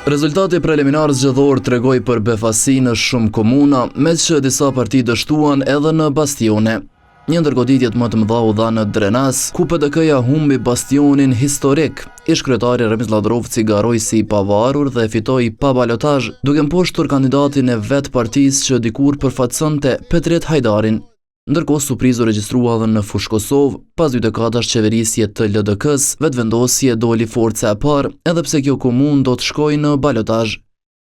Rezultati preliminar zgjedhor tregoi për befasi në shumë komuna, me që disa parti dështuan edhe në bastione. Një ndër goditjet më të mëdha u dha në Drenas, ku PDK-ja humbi bastionin historik. Ish-kryetari Ramiz Ladrovci garoi si i pavarur dhe fitoi pa balotazh, duke mposhtur kandidatin e vet partisë që dikur përfaqësonte Petrit Hajdarin. Ndërkohë surprizë u regjistrua edhe në Fushë Kosovë, pas 2 dekadash qeverisje të LDK-s, vetëvendosje doli forca e parë, edhe pse kjo komunë do të shkojë në balotazh.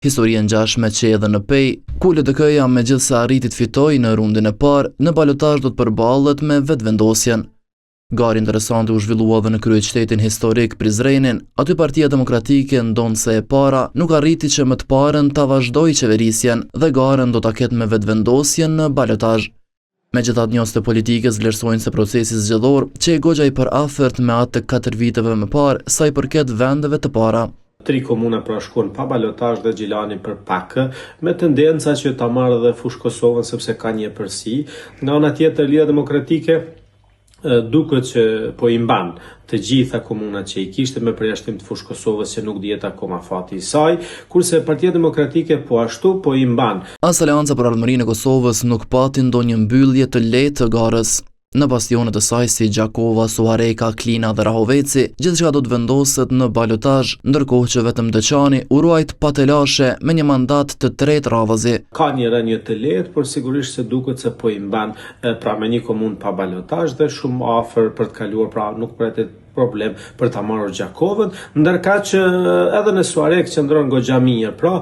Historia ngjashme që edhe në Pej, ku LDK-ja megjithse arriti të fitojë në rundin e parë, në balotazh do të përballet me vetëvendosjen. Garë interesante u zhvillua edhe në kryeqytetin historik Prizrenin, aty Partia Demokratike ndonse e para nuk arriti që më të parën ta vazhdojë qeverisjen dhe garën do ta ketë me vetëvendosjen në balotazh. Megjithatë, njohësit e politikës vlerësojnë se procesi zgjedhor që e goxhai për afërt me atë të 4 viteve më parë sa i përket vendeve të para. 3 komuna pra shkuan pa balotazh dhe Gjilani për pak, me tendenca që ta marrë dhe Fushë Kosovën sepse ka një përsi. Nga ana tjetër, Liga Demokratike duket që po i mban të gjitha komunat që i kishte me përjashtim të Fushë Kosovës që nuk dihet akoma fati i saj, kurse Partia Demokratike po ashtu po i mban. As Aleanca për Ardhmërinë e Kosovës nuk pati ndonjë mbyllje të lehtë të garës. Në bastionet e saj si Gjakova, Suareka, Klina dhe Rahoveci, gjithçka do të vendoset në balotazh, ndërkohë që vetëm Deçani u ruajt pa telashe me një mandat të tretë radhazi. Ka një rënje të lehtë, por sigurisht se duket se po i mban pra me një komunë pa balotazh dhe shumë afër për të kaluar, pra nuk pretet problem për ta marrë Gjakovën, ndërka që edhe në Suarek qëndron goxha mirë, pra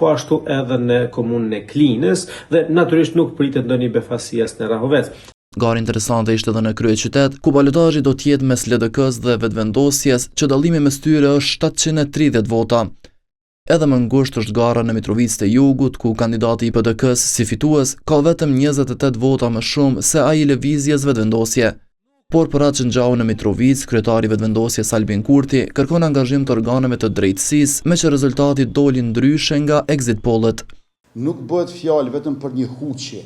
po ashtu edhe në komunën e Klinës dhe natyrisht nuk pritet ndonjë befasi as në Rahovec. Garë interesante ishte edhe në kryeqytet, ku balotazhi do të jetë mes LDK-s dhe vetëvendosjes, që dallimi mes tyre është 730 vota. Edhe më ngushtë është gara në Mitrovicë të Jugut, ku kandidati i PDK-s si fitues ka vetëm 28 vota më shumë se ai i lëvizjes vetëvendosje. Por për atë që ngjau në Mitrovicë, kryetari i vetëvendosjes Albin Kurti kërkon angazhim të organeve të drejtësisë, me që rezultati doli ndryshe nga exit pollet. Nuk bëhet fjalë vetëm për një huqje,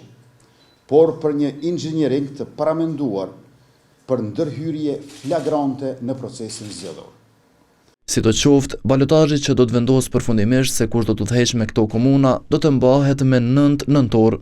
por për një inxhiniering të paramenduar për ndërhyrje flagrante në procesin zgjedhor. Sidoqoftë, balotazhi që do të vendos përfundimisht se kush do të udhëheqë me këto komuna do të mbahet me 9 nëntor.